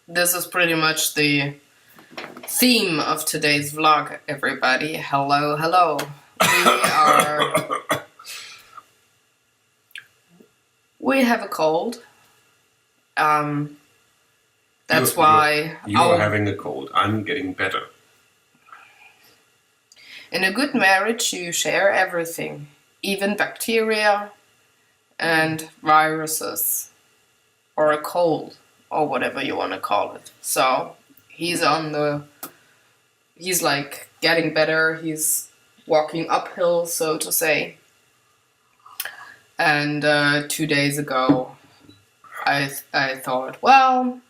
this is pretty much the theme of today's vlog, everybody. Hello, hello. We have a cold. That's why... You're having a cold. I'm getting better. In a good marriage, you share everything. Even bacteria and viruses. Or a cold. Or whatever you want to call it. So, he's like getting better. He's walking uphill, so to say. And 2 days ago, I thought, well,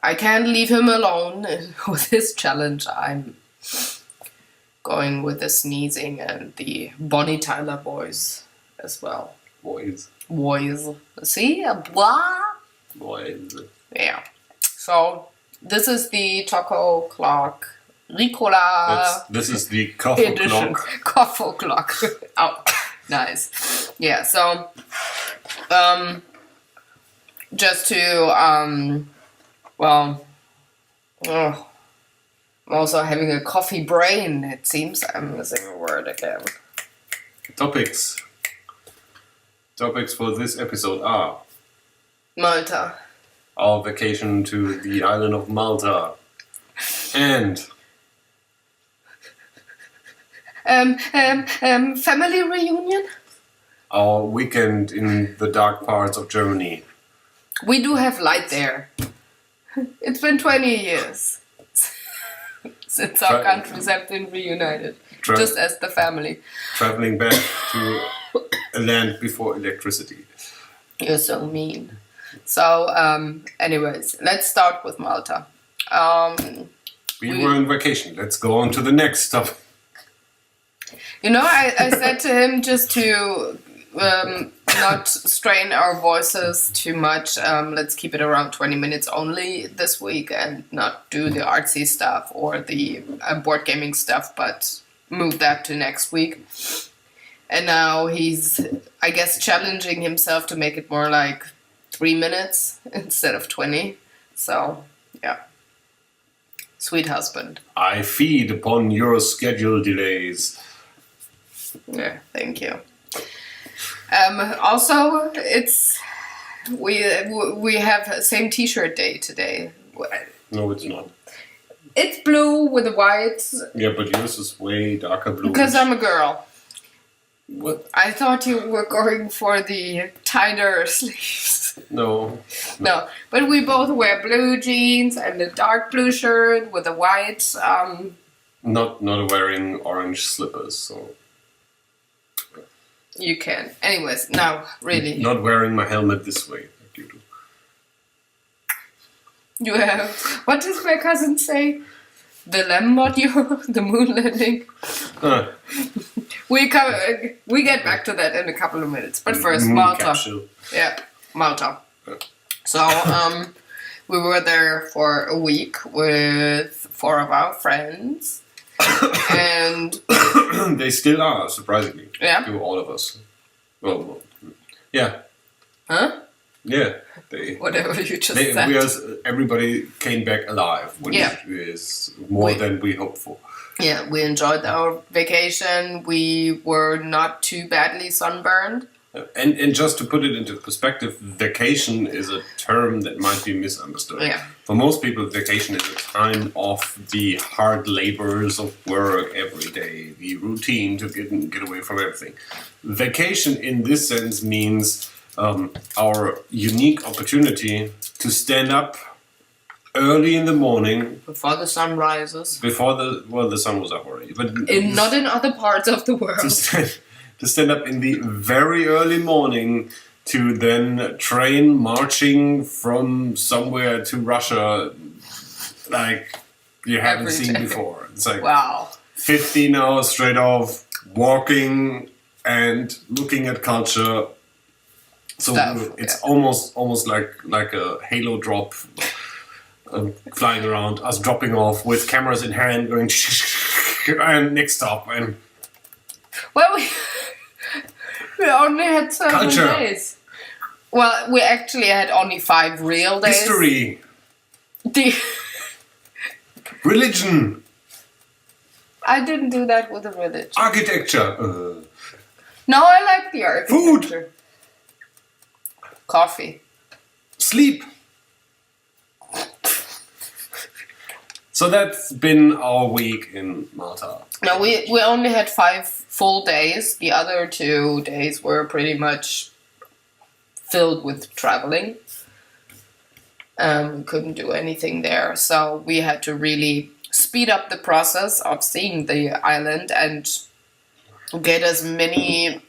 I can't leave him alone with his challenge. I'm going with the sneezing and the Bonnie Tyler boys as well. Boys. See? Blah. Boys. Yeah. So, this is the Choco Clock Ricola. This is the Coffee Clock. Coffee Clock. Oh, nice. Yeah, so, just to, I'm also having a coffee brain, it seems. I'm missing a word again. Topics for this episode are Malta. Our vacation to the island of Malta. And family reunion? our weekend in the dark parts of Germany. We do have light there. It's been 20 years since our countries have been reunited, just as the family. Traveling back to a land before electricity. You're so mean. So, anyways, let's start with Malta. We were on vacation. Let's go on to the next topic. You know, I said to him just to not strain our voices too much. Let's keep it around 20 minutes only this week and not do the artsy stuff or the board gaming stuff, but move that to next week. And now he's, I guess, challenging himself to make it more like 3 minutes instead of 20. So, yeah. Sweet husband. I feed upon your schedule delays. Yeah, thank you. Also, we have same T-shirt day today. No, it's not. It's blue with the white. Yeah, but yours is way darker blue. Because I'm a girl. What? I thought you were going for the tighter sleeves. No. No, but we both wear blue jeans and a dark blue shirt with a white. Not wearing orange slippers, so. You can. Anyways, now really. Not wearing my helmet this way, like you do. You have. What does my cousin say? The LEM module, the moon landing. We get back to that in a couple of minutes. But first, moon Malta. Capsule. Yeah, Malta. So we were there for a week with 4 of our friends, and they still are, surprisingly. Yeah. To all of us. Well, yeah. Huh? Yeah. Whatever you just said. Everybody came back alive, which is more than we hoped for. Yeah, we enjoyed our vacation. We were not too badly sunburned. And just to put it into perspective, vacation is a term that might be misunderstood. Yeah. For most people, vacation is a time off the hard labors of work every day, the routine to get away from everything. Vacation in this sense means our unique opportunity to stand up early in the morning. Before the sun rises. The sun was up already. But not in other parts of the world. To stand up in the very early morning to then train marching from somewhere to Russia like you haven't seen before. It's like wow. 15 hours straight off, walking and looking at culture. So it's almost like a halo drop flying around, us dropping off with cameras in hand going and next stop. And well, we only had 7 days. Well, we actually had only 5 real days. History. The Religion, I didn't do that with the religion. architecture, No, I like the architecture. Coffee. sleep. So that's been our week in Malta. No, we only had 5 full days. The other 2 days were pretty much filled with traveling. Couldn't do anything there, so we had to really speed up the process of seeing the island and get as many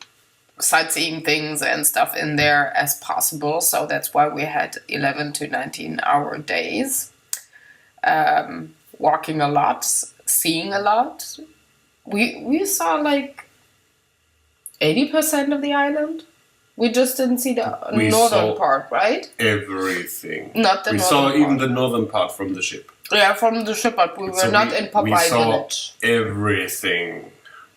sightseeing things and stuff in there as possible. So that's why we had 11 to 19 hour days. Walking a lot, seeing a lot. We saw like 80% of the island. We just didn't see the northern part, right? Everything. Not the we northern saw part. even the northern part from the ship. Yeah, from the ship, but we were So not in Popeye we saw Village. everything.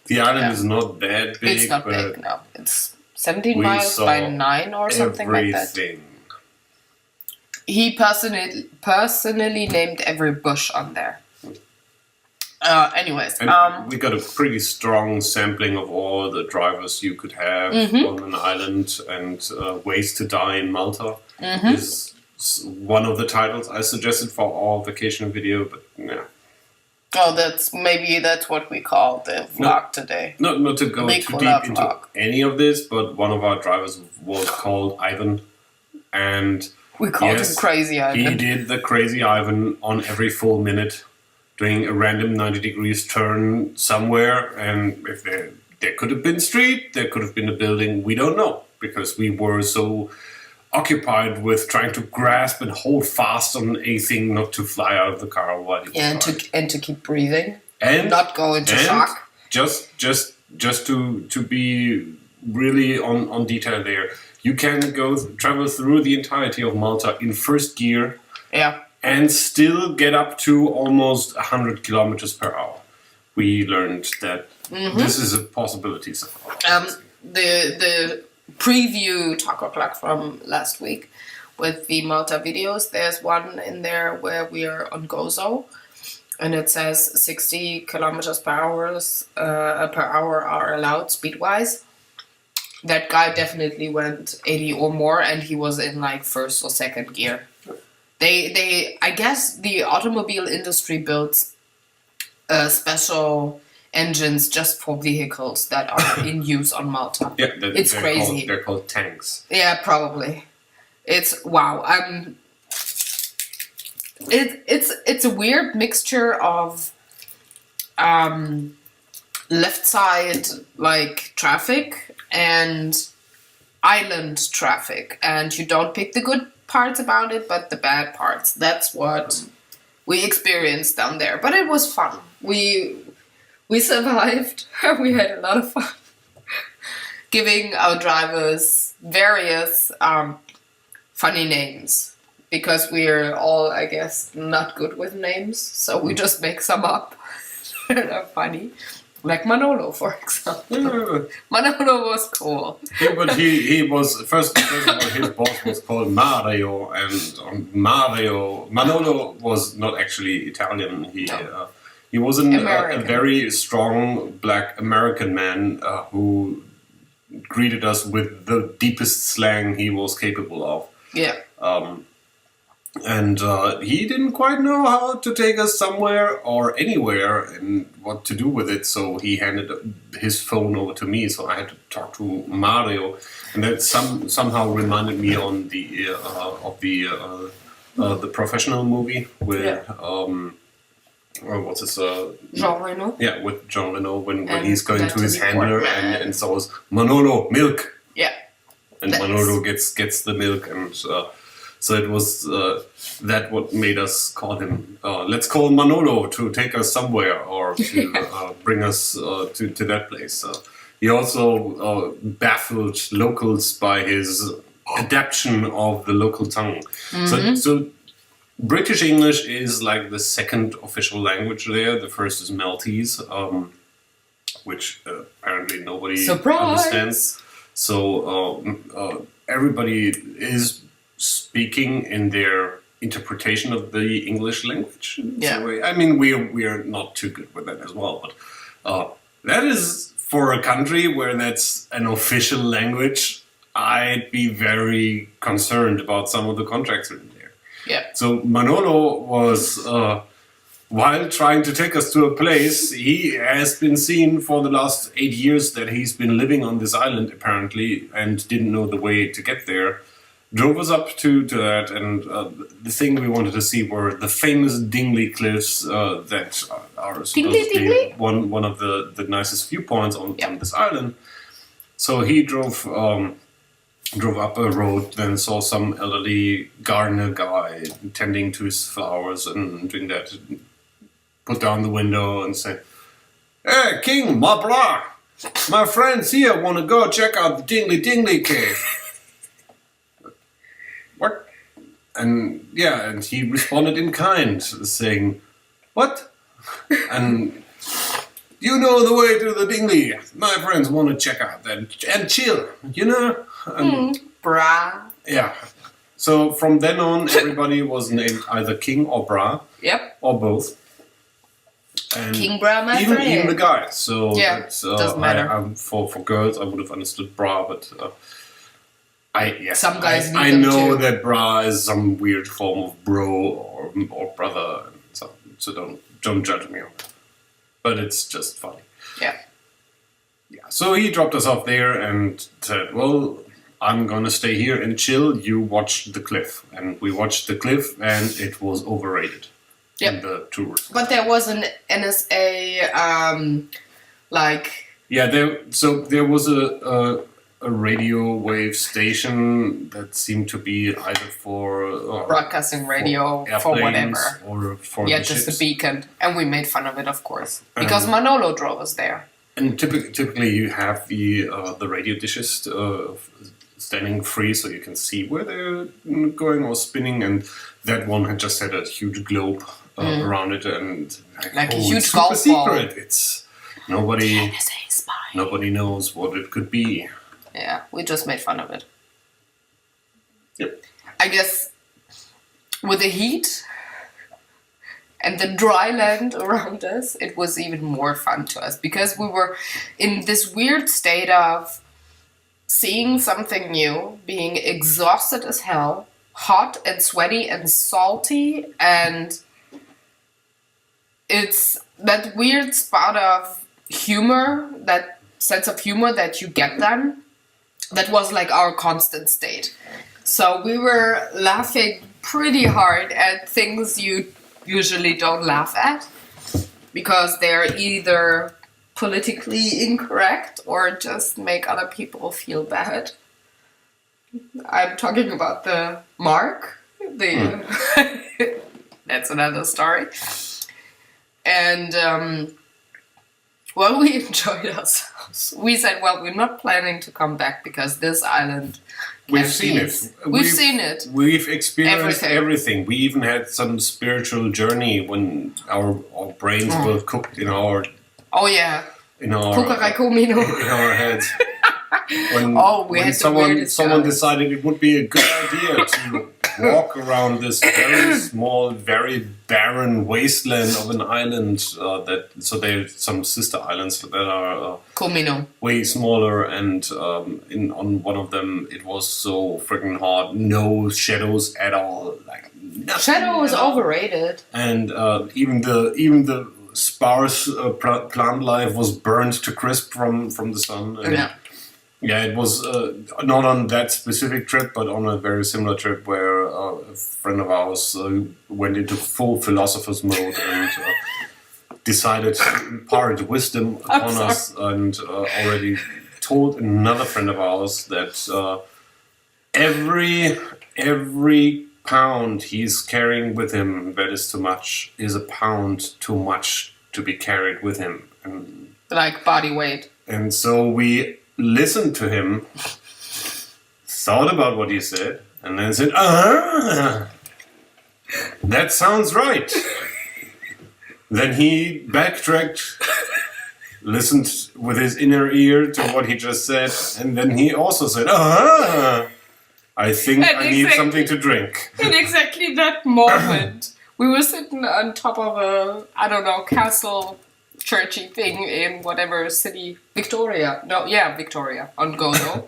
The island Yeah. is not that big, It's not but big, no. It's 17 we miles saw by 9 or something like that. everything. He personally named every bush on there. Anyways, And we got a pretty strong sampling of all the drivers you could have Mm-hmm. on an island, and Ways to Die in Malta is one of the titles I suggested for our vacation video, but yeah. oh, that's what we call the vlog today. Not to go too Ricola deep into vlog. any of this, but one of our drivers was called Ivan, and We called him Crazy he Ivan. did the Crazy Ivan on every full minute, doing a random 90 degrees turn somewhere, and if there could have been street, there could have been a building, we don't know, because we were so occupied with trying to grasp and hold fast on a thing not to fly out of the car while he was Yeah, and to keep breathing, and not go into shock. Just to be really on detail there, you can travel through the entirety of Malta in first gear Yeah. and still get up to almost 100 kilometers per hour. We learned that this is a possibility so far. The preview taco clock from last week with the Malta videos, there's one in there where we are on Gozo, and it says 60 kilometers per hour are allowed speed-wise. That guy definitely went 80 or more, and he was in like first or second gear. I guess the automobile industry builds special engines just for vehicles that are in use on Malta. Yeah, It's crazy. They're called tanks. Yeah, probably. It's wow. It's a weird mixture of left side like traffic and island traffic, and you don't pick the good parts about it, but the bad parts. That's what we experienced down there. But it was fun. We survived. We had a lot of fun giving our drivers various funny names, because we're all, I guess, not good with names, so we just make some up that are funny. Like Manolo, for example. Manolo was cool. Yeah, but he was first of all, his boss was called Mario, and Manolo was not actually Italian. He was a very strong Black American man who greeted us with the deepest slang he was capable of. Yeah. And he didn't quite know how to take us somewhere or anywhere and what to do with it, so he handed his phone over to me, so I had to talk to Mario, and that somehow reminded me on the Professional movie with what's his Jean Reno. yeah, with Jean Reno when And he's going to his Natalie handler Portman. and so it's Manolo, milk. Yeah. And That's- Manolo gets the milk, and so it was that what made us call him. Let's call Manolo to take us somewhere or to bring us to that place. He also baffled locals by his adaptation of the local tongue. So British English is like the second official language there. The first is Maltese, which apparently nobody Surprise! understands. So everybody is speaking in their interpretation of the English language. Yeah. So, I mean, we are not too good with that as well, but that is for a country where that's an official language. I'd be very concerned about some of the contracts written there. Yeah. So Manolo was, while trying to take us to a place, he has been seen for the last 8 years that he's been living on this island apparently and didn't know the way to get there. Drove us up to that, and the thing we wanted to see were the famous Dingley Cliffs that are supposedly one of the nicest viewpoints on this island. So he drove up a road, then saw some elderly gardener guy tending to his flowers and doing that. Put down the window and said, "Hey, King, my friends here want to go check out the Dingley Cave." What? And he responded in kind, saying, "What?" And you know the way to the Dingley. My friends want to check out that and chill, you know? And, Bra. Yeah. So from then on, everybody was named either King or Bra. Yep. Or both. And King Bra, my friend. Even the guys. So doesn't matter. For girls, I would have understood Bra, but some guys need I them know too. that Bra is some weird form of bro or brother, so don't judge me on that. But it's just funny. Yeah. Yeah. So he dropped us off there and said, "Well, I'm gonna stay here and chill. You watch the cliff." And we watched the cliff, and it was overrated. Yep. In the tours. But there was an NSA there was a radio wave station that seemed to be either for broadcasting radio for whatever. Or for yeah, the just ships. a beacon, and we made fun of it, of course, because Manolo drove us there. And typically you have the radio dishes standing free, so you can see where they're going or spinning, and that one had just had a huge globe around it, and like a huge it's golf super ball. secret. It's nobody knows what it could be. Yeah, we just made fun of it. Yep. I guess with the heat and the dry land around us, it was even more fun to us because we were in this weird state of seeing something new, being exhausted as hell, hot and sweaty and salty, and it's that weird spot of humor, that sense of humor that you get then, that was like our constant state. So we were laughing pretty hard at things you usually don't laugh at, because they're either politically incorrect or just make other people feel bad. I'm talking about the mark. That's another story. And well, we enjoyed ourselves. We said, well, we're not planning to come back because this island. We've seen it. We've seen it. We've experienced everything. We even had some spiritual journey when our brains were cooked in our. Oh yeah. In our heads. When someone decided it would be a good idea to walk around this very small, very barren wasteland of an island. There's some sister islands that are way smaller, and on one of them it was so freaking hot, no shadows at all, like nothing. Shadow is overrated, and even the sparse plant life was burned to crisp from the sun. And yeah, it was not on that specific trip, but on a very similar trip where a friend of ours went into full philosopher's mode and decided to impart wisdom upon us, and already told another friend of ours that every pound he's carrying with him that is too much is a pound too much to be carried with him. And, like body weight. And so we listened to him, thought about what he said, and then said, that sounds right. Then he backtracked, listened with his inner ear to what he just said, and then he also said, I think And I need exactly- something to drink. In exactly that moment, we were sitting on top of a, I don't know, castle churchy thing in whatever city, Victoria. No, yeah, Victoria, on Gozo.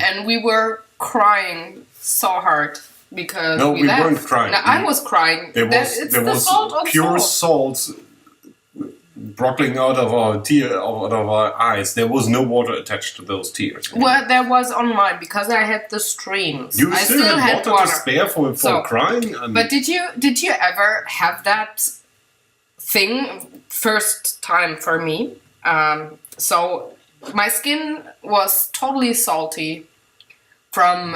And we were crying so hard because No, we left. weren't crying. No, I was crying. There It's the was salt on pure salt. salt brockling out of our eyes. There was no water attached to those tears. Well, there was on mine because I had the streams. You I still had water to spare for So, crying? But did you ever have that thing? First time for me. So my skin was totally salty from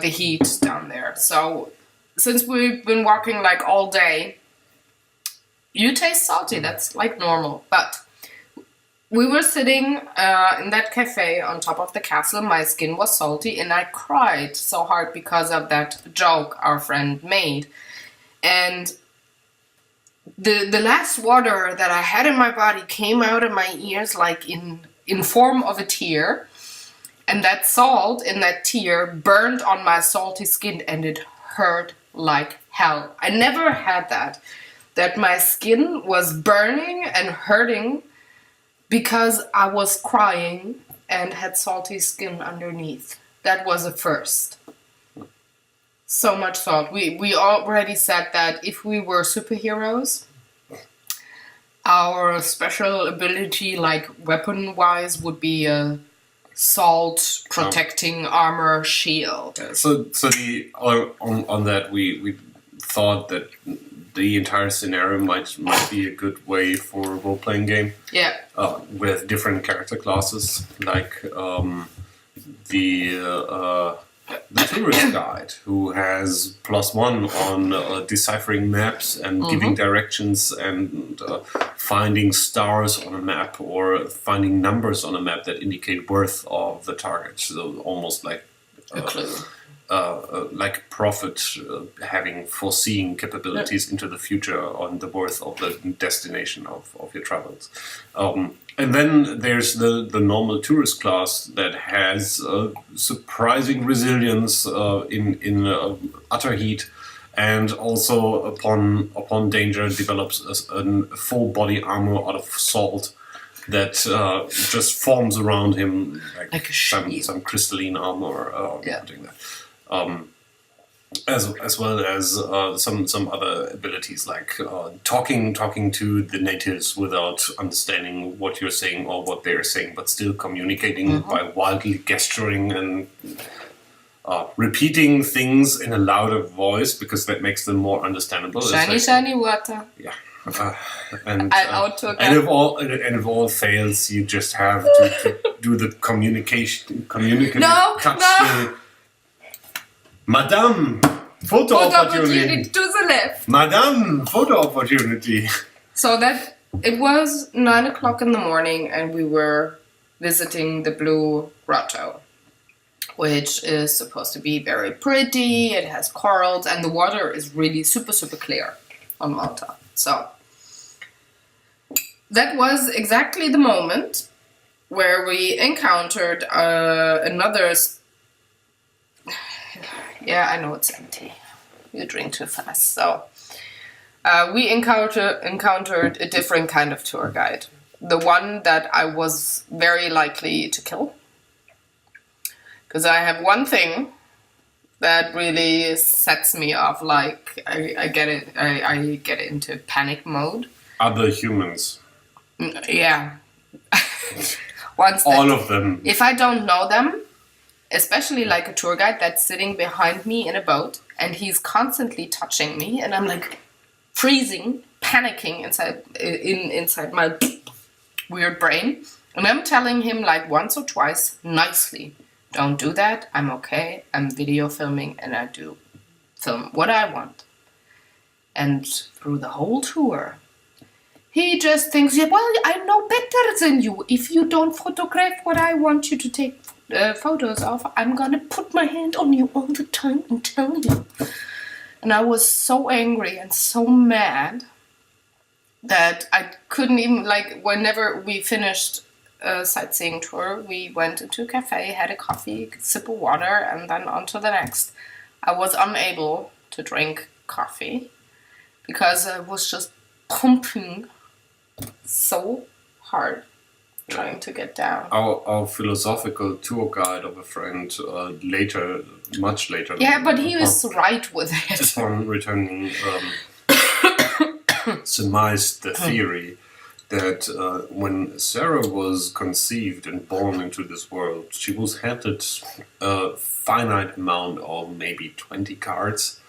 the heat down there. So since we've been walking like all day, you taste salty. That's like normal. But we were sitting in that cafe on top of the castle. My skin was salty, and I cried so hard because of that joke our friend made. And the last water that I had in my body came out of my ears like in form of a tear. And that salt in that tear burned on my salty skin, and it hurt like hell. I never had that my skin was burning and hurting because I was crying and had salty skin underneath. That was a first. So much salt. We already said that if we were superheroes, our special ability, like weapon-wise, would be a salt protecting armor shield. So on that we thought that the entire scenario might be a good way for a role-playing game. Yeah. With different character classes, like the tourist guide, who has +1 on deciphering maps and giving directions and finding stars on a map or finding numbers on a map that indicate worth of the target. So almost like A clue. Like prophet having foreseeing capabilities into the future on the worth of the destination of your travels. And then there's the normal tourist class that has surprising resilience in utter heat, and also upon danger develops a full body armor out of salt that just forms around him like a shield. some crystalline armor. Yeah. Doing that. As well as some other abilities like talking to the natives without understanding what you're saying or what they're saying, but still communicating by wildly gesturing and repeating things in a louder voice because that makes them more understandable. Shiny water. Yeah. And if all fails, you just have to do the communicative touch. No. Madame, photo opportunity. To the left. Madame, photo opportunity. So that it was 9 o'clock in the morning, and we were visiting the Blue Grotto, which is supposed to be very pretty. It has corals, and the water is really super, super clear on Malta. So that was exactly the moment where we encountered another. Yeah, I know it's empty. You drink too fast. So we encountered a different kind of tour guide. The one that I was very likely to kill. Because I have one thing that really sets me off. Like I get into panic mode. Other humans. Yeah. All of them. If I don't know them, especially like a tour guide that's sitting behind me in a boat and he's constantly touching me and I'm like freezing, panicking inside my weird brain. And I'm telling him like once or twice nicely, don't do that, I'm okay, I'm video filming and I do film what I want. And through the whole tour, he just thinks, yeah, well, I know better than you. If you don't photograph what I want you to take photos of, I'm gonna put my hand on you all the time and tell you. And I was so angry and so mad that I couldn't even, like, whenever we finished sightseeing tour. We went into a cafe, had a coffee, sip of water, and then on to the next. I was unable to drink coffee because I was just pumping so hard trying to get down. Our philosophical tour guide of a friend much later. Yeah, but he was right with it. Upon returning, surmised the theory that when Sarah was conceived and born into this world, she was handed a finite amount of maybe 20 cards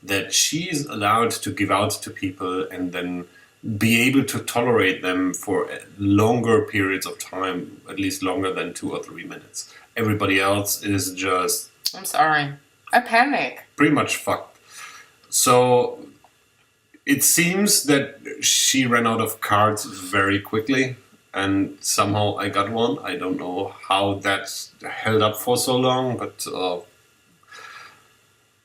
that she's allowed to give out to people and then be able to tolerate them for longer periods of time, at least longer than 2 or 3 minutes. Everybody else is just... I'm sorry. I panic. Pretty much fucked. So it seems that she ran out of cards very quickly, and somehow I got one. I don't know how that held up for so long, but...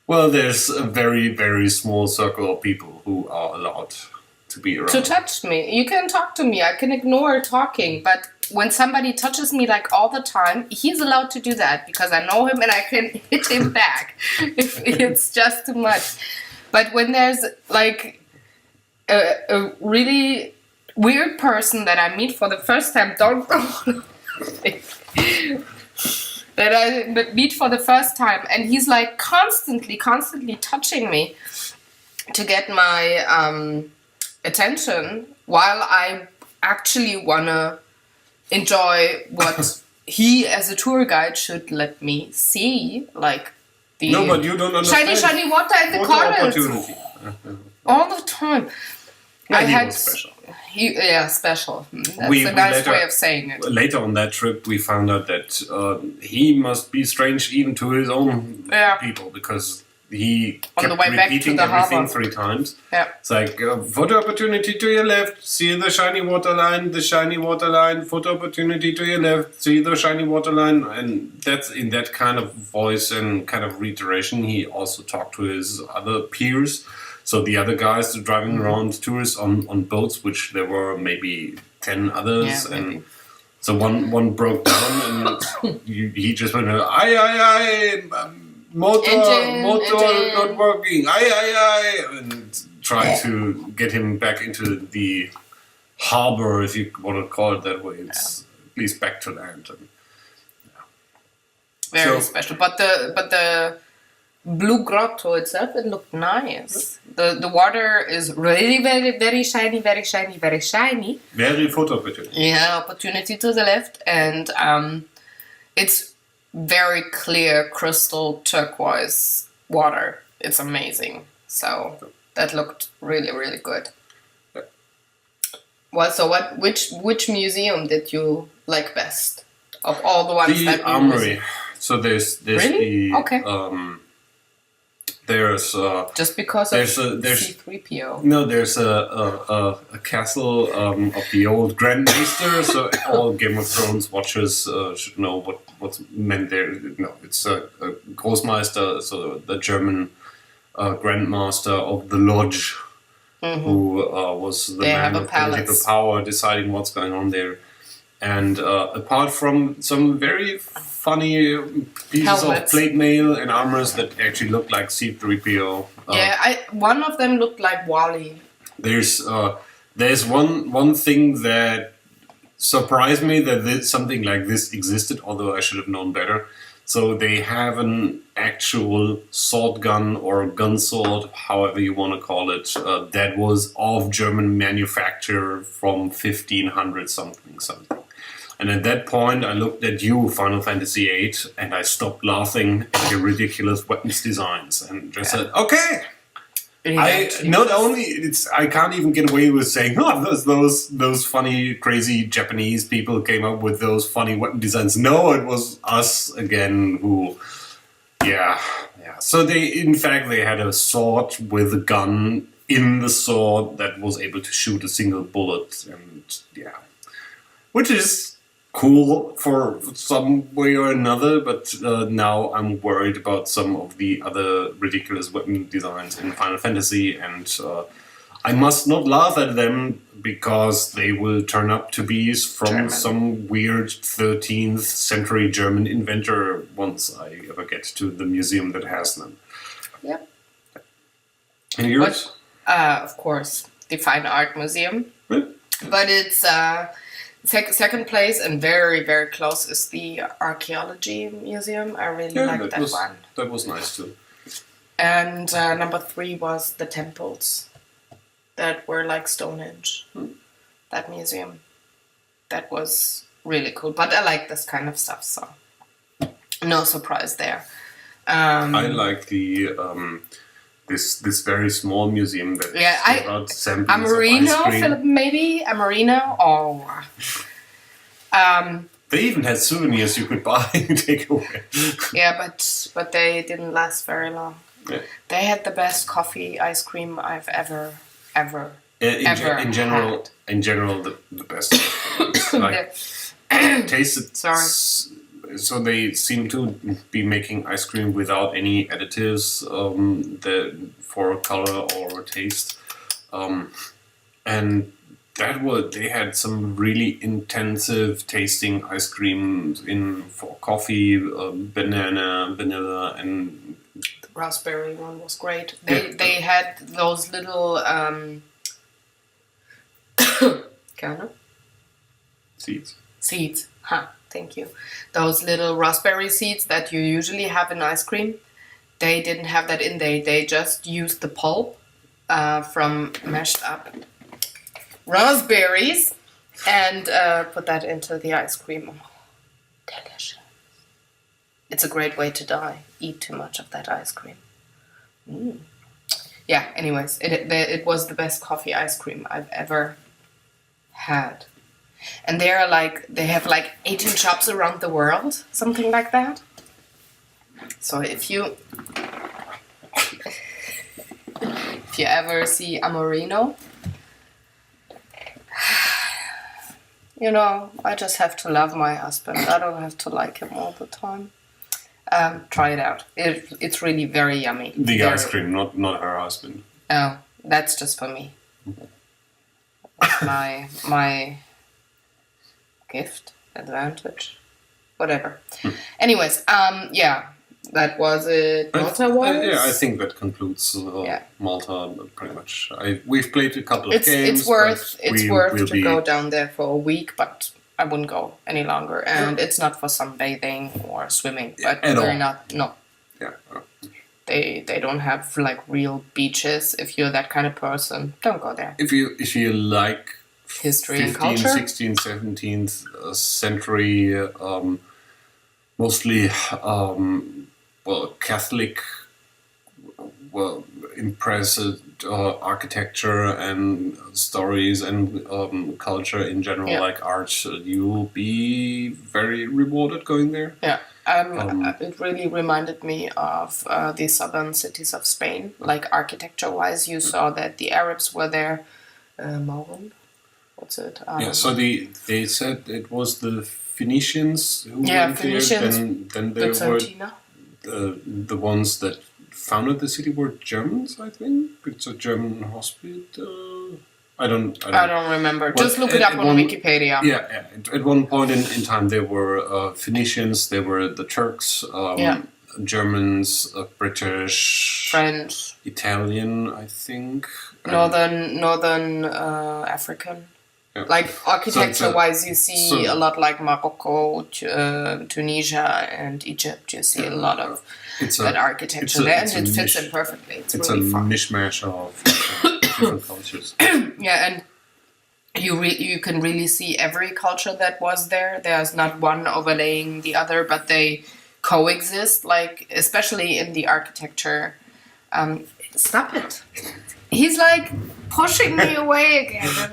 well, there's a very, very small circle of people who are allowed to be around. To touch me. You can talk to me. I can ignore talking. But when somebody touches me like all the time, he's allowed to do that because I know him and I can hit him back if it's just too much. But when there's like a really weird person that I meet for the first time, that I meet for the first time, and he's like constantly touching me to get my attention while I actually wanna enjoy what he as a tour guide should let me see, like the no, but you don't understand. shiny water in the corners all the time. Yeah, I had was special. Special. That's We a nice later, way of saying it. Later on that trip, we found out that he must be strange even to his own people because he on kept the way back repeating to the everything harbor 3 times. Yeah. It's like, photo opportunity to your left, see the shiny water line, photo opportunity to your left, see the shiny water line. And that's in that kind of voice and kind of reiteration. He also talked to his other peers. So the other guys driving around tourists on boats, which there were maybe 10 others. Yeah, and so one broke down and he just went, aye, motor not working, aye, and tried to get him back into the harbor, if you want to call it that way. It's at least back to land. And, very special. But the Blue Grotto itself, it looked nice. The water is really very, very shiny, very shiny, very shiny. Very photo opportunity. Yeah, opportunity to the left. And it's very clear, crystal turquoise water. It's amazing. So that looked really, really good. Well, so which museum did you like best of all the ones that The Armory. So there's really? the okay. There's just because of there's C-3PO. No, there's a castle of the old Grand Maester. So all Game of Thrones watchers should know what's meant there. No, it's a Großmeister, so the German Grandmaster of the Lodge, who was the man of political power, deciding what's going on there. And apart from some very funny pieces of plate mail and armors that actually look like C-3PO. One of them looked like Wally. There's one thing that surprised me that something like this existed, although I should have known better. So they have an actual sword gun or gun sword, however you want to call it, that was of German manufacture from 1500 something. And at that point, I looked at you, Final Fantasy VIII, and I stopped laughing at your ridiculous weapons designs and just said, okay. I can't even get away with saying, those funny, crazy Japanese people came up with those funny weapon designs. No, it was us again who, yeah. So they had a sword with a gun in the sword that was able to shoot a single bullet, and which is cool for some way or another, but now I'm worried about some of the other ridiculous weapon designs in Final Fantasy, and I must not laugh at them because they will turn up to be from German. some weird 13th century German inventor once I ever get to the museum that has them. Yep. And yours? Of course, the Fine Art Museum. Right. But it's second place and very, very close is the Archaeology Museum. I really like that one. That was nice too. And number 3 was the temples that were like Stonehenge. That museum. That was really cool. But I like this kind of stuff, so no surprise there. I like the this very small museum that got samples Amarino, of ice cream. Philip, maybe Amarino. Oh, they even had souvenirs you could buy and take away. yeah, but they didn't last very long. Yeah. They had the best coffee ice cream I've ever In general, the best. Like, tasted. Sorry. So they seem to be making ice cream without any additives for color or taste, and they had some really intensive tasting ice creams for coffee, banana, vanilla, and the raspberry one was great. They had those little seeds. Thank you. Those little raspberry seeds that you usually have in ice cream, they didn't have that in there. They just used the pulp from mashed up raspberries and put that into the ice cream. Oh, delicious. It's a great way to die. Eat too much of that ice cream. Yeah, anyways, it was the best coffee ice cream I've ever had. And they have like 18 shops around the world, something like that. So if you ever see Amorino, I just have to love my husband. I don't have to like him all the time. Try it out. It's really very yummy. The ice cream, not her husband. Oh, that's just for me. That's my gift, advantage, whatever. Anyways, that was it. Malta was? Yeah, I think that concludes Malta pretty much. We've played a couple of games. It's worth to go down there for a week, but I wouldn't go any longer. And it's not for sunbathing or swimming. But we're not. No. Yeah. They don't have like real beaches. If you're that kind of person, don't go there. If you like history 15th, and culture, 16th, 17th century, mostly Catholic, impressive architecture and stories and culture in general, like art, you'll be very rewarded going there. Yeah. It really reminded me of the southern cities of Spain. Like architecture-wise, you saw that the Arabs were there. Mauren? What's it? So they said it was the Phoenicians who went Phoenicians. Then there were the ones that founded the city were Germans, I think. It's a German hospital. I don't remember. Just look it up on Wikipedia. Yeah. At one point in time, there were Phoenicians, there were the Turks, Germans, British, French, Italian, I think, Northern African. Yeah. Like architecture-wise, you see a lot like Morocco, Tunisia, and Egypt. You see a lot of that architecture there, and it fits in perfectly. It's really fun. It's a mishmash of different cultures. Yeah, and you can really see every culture that was there. There's not one overlaying the other, but they coexist. Like especially in the architecture. Stop it! He's like pushing me away again.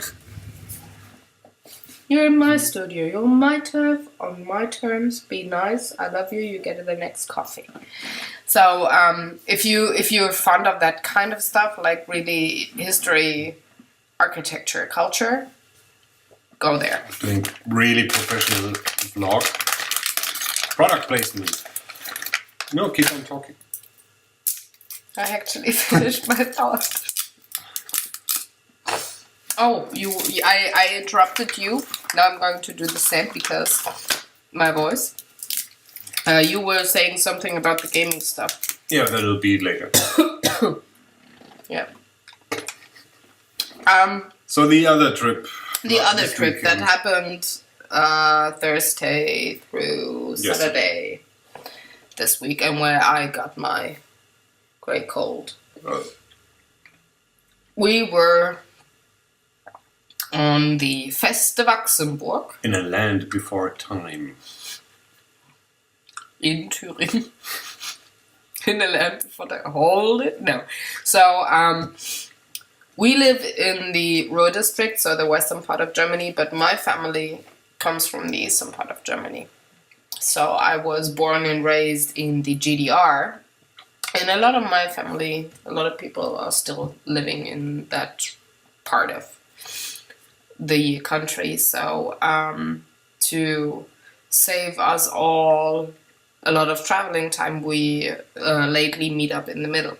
You're in my studio. You're my turf, on my terms. Be nice. I love you. You get the next coffee. So if you're fond of that kind of stuff, like really history, architecture, culture, go there. Doing really professional vlog. Product placement. No, keep on talking. I actually finished my thought. Oh, I interrupted you. Now I'm going to do the same because my voice. You were saying something about the gaming stuff. Yeah, that'll be later. Yeah. So the other trip. The other this trip that weekend. happened Thursday through Yes. Saturday this week, and where I got my great cold. We were on the Feste Waxenburg In a land before time. in Thüringen. In the land before they hold it? No. So, we live in the Ruhr district, so the western part of Germany, but my family comes from the eastern part of Germany. So I was born and raised in the GDR, and a lot of my family, a lot of people are still living in that part of the country. So to save us all a lot of traveling time, we lately meet up in the middle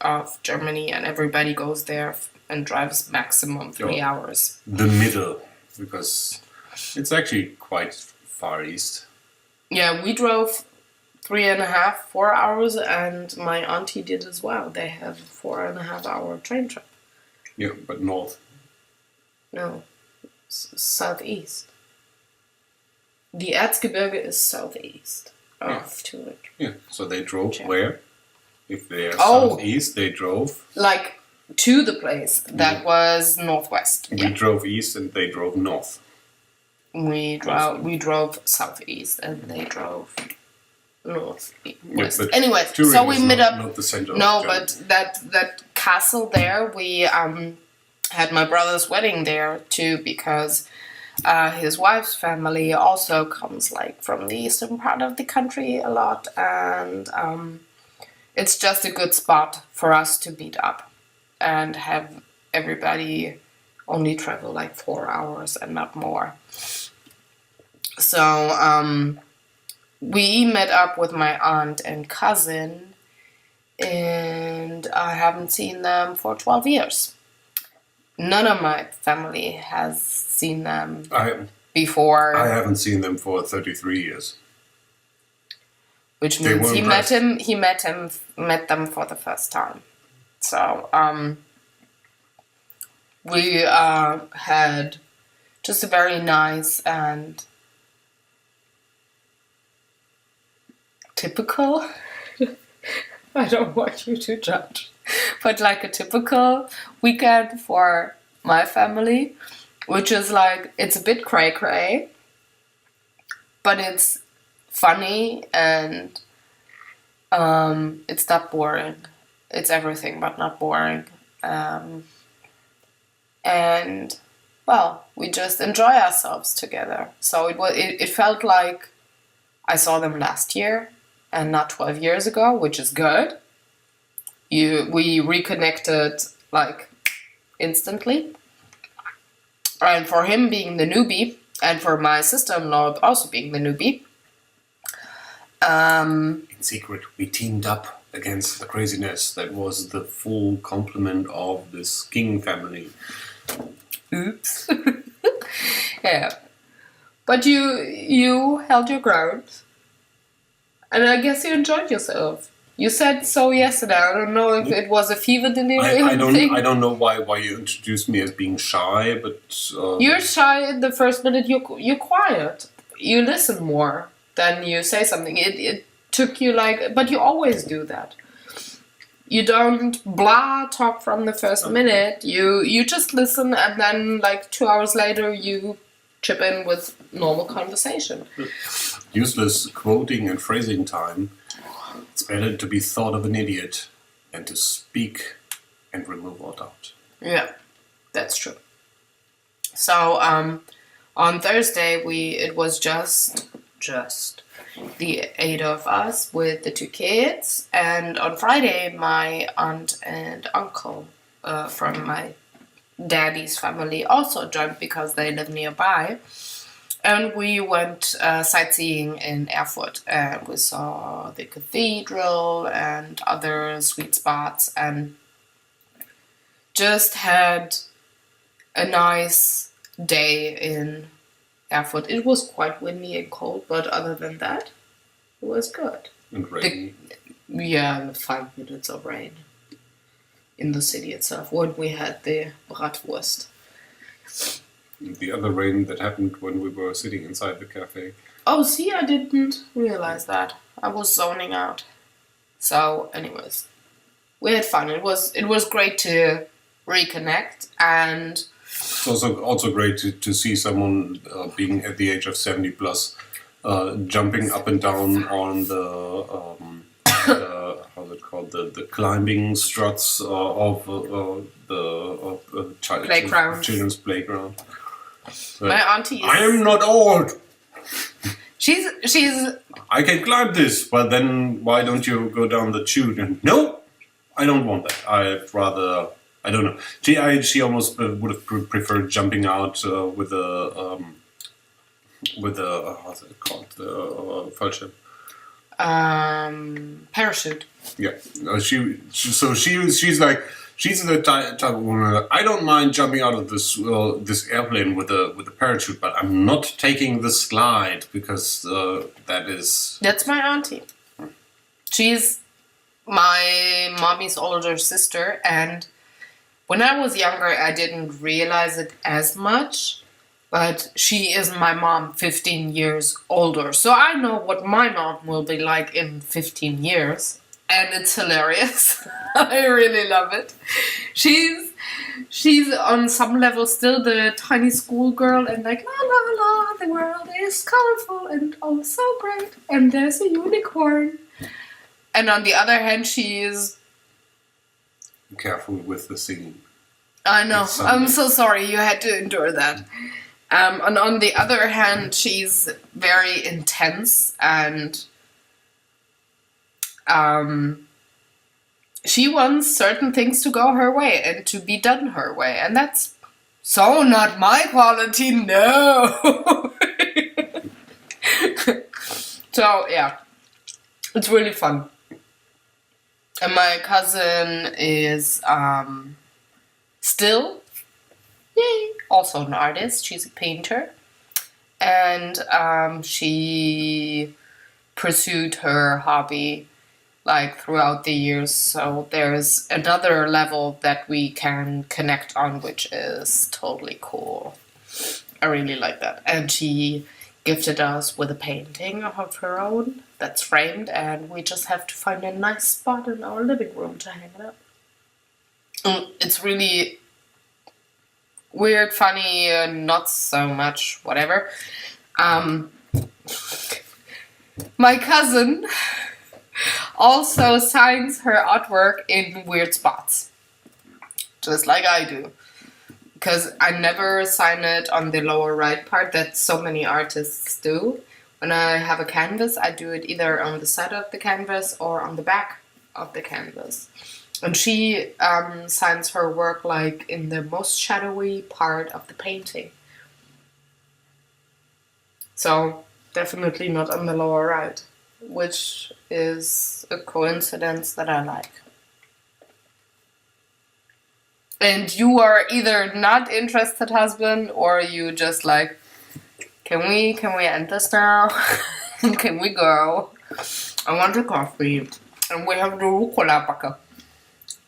of Germany, and everybody goes there and drives maximum 3 hours. The middle, because it's actually quite far east. Yeah, we drove 3.5, 4 hours, and my auntie did as well. They have a 4.5 hour train trip. Yeah, but north. No, southeast. The Erzgebirge is southeast of Thüringen. Yeah, so they drove Yeah. where? If they're Oh. southeast, they drove. Like, to the place that was northwest. We Yeah. drove east and they drove north. We drove southeast, and they drove northwest. but Anyway, Turin so we is met not, up. not the center No, of Germany. but that castle there, we had my brother's wedding there too, because his wife's family also comes like from the eastern part of the country a lot, and it's just a good spot for us to meet up and have everybody only travel like 4 hours and not more. So we met up with my aunt and cousin, and I haven't seen them for 12 years. None of my family has seen them before, I haven't seen them for 33 years. which They means were he impressed. met them for the first time. So we had just a very nice and typical. I don't want you to judge, but like a typical weekend for my family, which is like, it's a bit cray-cray, but it's funny, and it's not boring. It's everything but not boring. And well, we just enjoy ourselves together. So it felt like I saw them last year and not 12 years ago, which is good. We reconnected like instantly. And for him being the newbie, and for my sister-in-law also being the newbie, In secret, we teamed up against the craziness that was the full complement of this king family. oops. Yeah. But you held your ground. And I guess you enjoyed yourself. You said so yesterday. I don't know if it was a fever delirium thing. I don't know why you introduced me as being shy, but You're shy in the first minute. You're quiet. You listen more than you say something. It took you like, but you always do that. You don't blah talk from the first minute. You just listen, and then like 2 hours later you chip in with normal conversation. useless quoting and phrasing time. It's better to be thought of an idiot than to speak and remove all doubt. Yeah, that's true. So on Thursday it was just the 8 of us with the 2 kids, and on Friday my aunt and uncle from my daddy's family also joined because they live nearby, and we went sightseeing in Erfurt, and we saw the cathedral and other sweet spots, and just had a nice day in Erfurt. It was quite windy and cold, but other than that, it was good. And rainy. 5 minutes of rain in the city itself when we had the bratwurst. The other rain that happened when we were sitting inside the cafe. Oh, see, I didn't realize that. I was zoning out. So, anyways, we had fun. It was great to reconnect, and it's also great to see someone being at the age of 70 plus, jumping up and down on the how's it called, the climbing struts of the children's playground. So, my auntie. I am not old. She's. I can climb this, but then why don't you go down the chute? And no, I don't want that. I'd rather. I don't know. She almost would have preferred jumping out with a how's it called, the fallschirm. Parachute. Yeah. She's like, she's the type of woman. I don't mind jumping out of this airplane with a parachute, but I'm not taking the slide because that is. That's my auntie. She's my mommy's older sister, and when I was younger, I didn't realize it as much, but she is my mom 15 years older. So I know what my mom will be like in 15 years, and it's hilarious. I really love it. She's on some level still the tiny schoolgirl and like, la la la, the world is colorful and oh so great, and there's a unicorn. And on the other hand, she is... Careful with the singing. I know. I'm so sorry you had to endure that. And on the other hand, she's very intense and she wants certain things to go her way and to be done her way. And that's so not my quality, no! So, yeah. It's really fun. And my cousin is still, yay, also an artist. She's a painter. And she pursued her hobby like throughout the years. So there's another level that we can connect on, which is totally cool. I really like that. And she gifted us with a painting of her own that's framed, and we just have to find a nice spot in our living room to hang it up. It's really weird, funny, not so much, whatever. My cousin also signs her artwork in weird spots, just like I do. Because I never sign it on the lower right part that so many artists do. When I have a canvas, I do it either on the side of the canvas or on the back of the canvas. And she signs her work like in the most shadowy part of the painting. So definitely not on the lower right, which is a coincidence that I like. And you are either not interested, husband, or you just like, can we end this now? Can we go? I want a coffee. And we have the rucola backe.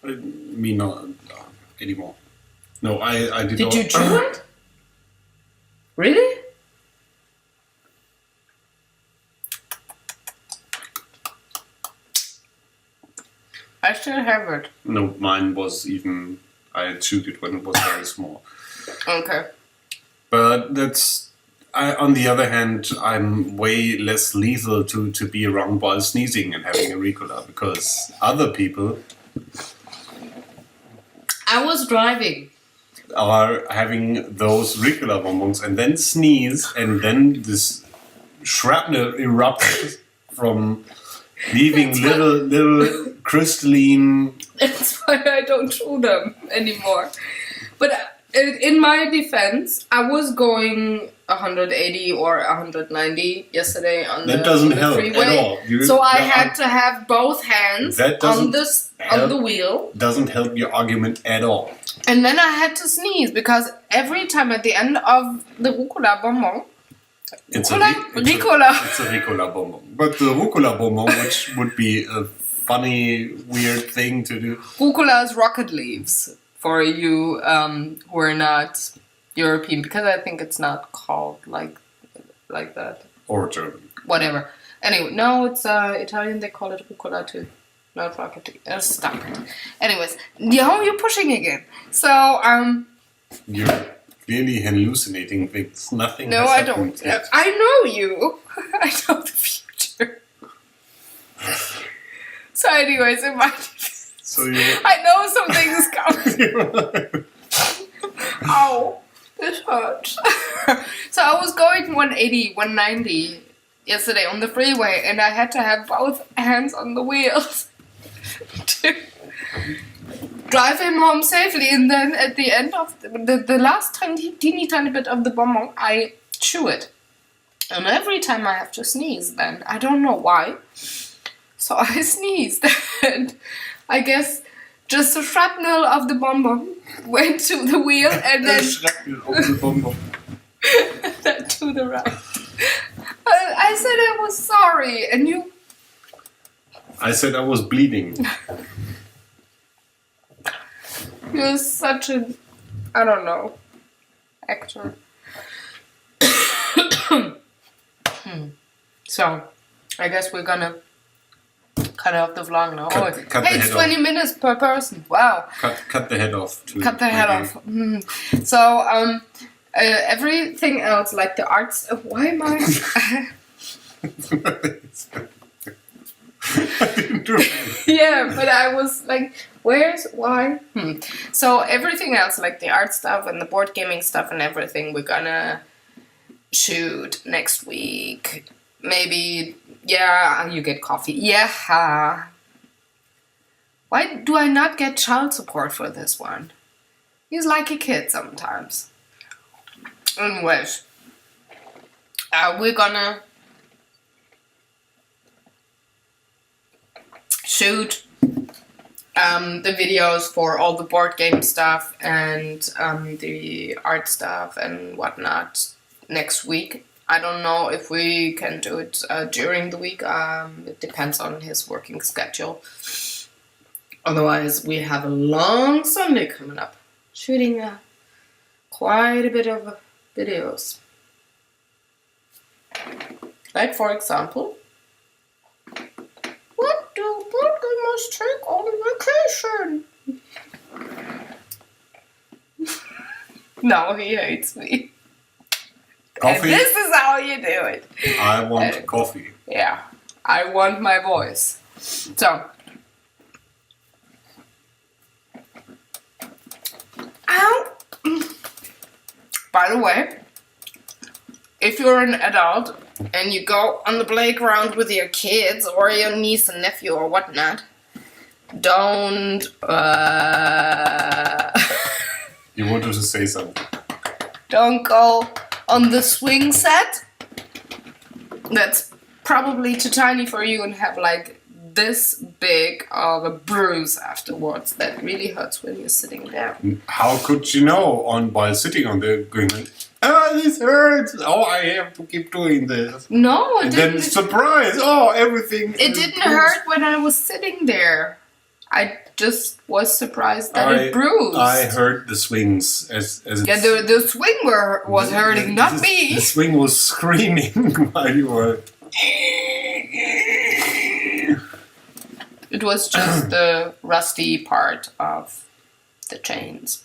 Me not anymore. No, I did not. Did you chew it? Really? I still have it. No, mine was even... I chewed it when it was very small. Okay. But that's... on the other hand, I'm way less lethal to be around while sneezing and having a Ricola, because other people... I was driving. Are having those Ricola bonbons and then sneeze, and then this shrapnel erupts from leaving little crystalline... That's why I don't chew them anymore. But in my defense, I was going 180 or 190 yesterday on that doesn't help freeway. At all. So I had to have both hands on the wheel. Doesn't help your argument at all. And then I had to sneeze because every time at the end of the Ricola bonbon, It's Ricola. It's a Ricola bonbon. But the Ricola bonbon, which would be a funny, weird thing to do. Ricola is rocket leaves for you who are not European, because I think it's not called like that. Or German. Whatever. Anyway, no, it's Italian. They call it Ricola too. Not rocket leaves. Stop it. Anyways, you're pushing again. So You're clearly hallucinating things. Nothing. no, has I happened don't. yet. I know you. I know the future. So, anyways, it might. So you. I know something is coming. Ow, this hurts. So I was going 180, 190 yesterday on the freeway, and I had to have both hands on the wheels to drive him home safely. And then at the end of the last teeny tiny bit of the bonbon, I chew it. And every time I have to sneeze then. I don't know why. So I sneezed. And I guess just the shrapnel of the bonbon went to the wheel and then then to the right. I said I was sorry, and you... I said I was bleeding. You're such an... I don't know. Actor. So, I guess we're gonna cut off the vlog now. Cut the hey, it's head 20 minutes per person. Wow. Cut the head off. Cut the head off. So, everything else, like the arts... why am I... I didn't do it. Yeah, but I was like, why? So everything else, like the art stuff and the board gaming stuff and everything, we're gonna shoot next week. Maybe, yeah, you get coffee. Yeah. Why do I not get child support for this one? He's like a kid sometimes. Anyways, we're gonna shoot the videos for all the board game stuff and the art stuff and whatnot next week. I don't know if we can do it during the week. It depends on his working schedule. Otherwise, we have a long Sunday coming up, shooting quite a bit of videos. Like, for example, what do board gamers take on vacation? No, he hates me. Coffee? And this is how you do it. I want coffee. Yeah, I want my voice. So, ow! By the way, if you're an adult and you go on the playground with your kids or your niece and nephew or whatnot, don't... You wanted to say something. Don't go on the swing set. That's probably too tiny for you and have like this big of a bruise afterwards. That really hurts when you're sitting down. How could you know by sitting on there going like, this hurts. Oh, I have to keep doing this. No, it And didn't. then surprise. Oh, everything. It didn't hurt when I was sitting there. I just was surprised that it bruised. I heard the swings as Yeah, the swing was hurting, not me. The swing was screaming while you were. It was just the rusty part of the chains.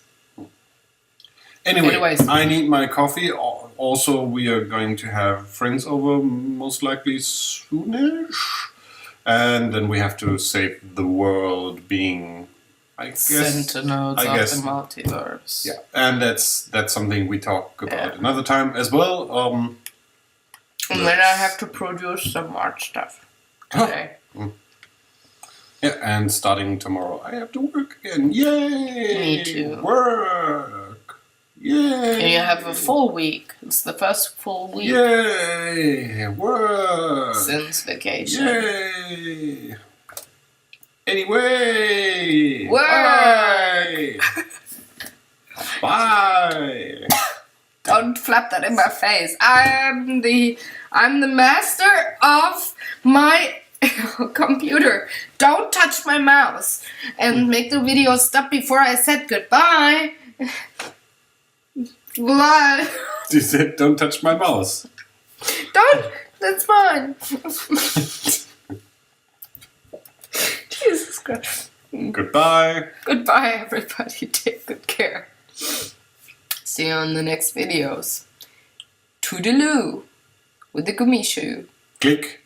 Anyways. I need my coffee. Also, we are going to have friends over, most likely soonish. And then we have to save the world being, I guess... Sentinels of the multiverse. Yeah, and that's something we talk about another time as well. And then I have to produce some art stuff today. Yeah, and starting tomorrow I have to work again. Yay! Me too. Work! Yay! And you have a full week. It's the first full week. Yay! Work! Since vacation. Yay! Anyway! Work! Bye. Bye. Don't flap that in my face. I'm the master of my computer. Don't touch my mouse and make the video stop before I said goodbye. Bye. You said don't touch my mouse. Don't. That's fine. Jesus Christ. Goodbye. Goodbye, everybody. Take good care. See you on the next videos. Toodaloo with the gummy shoe. Click.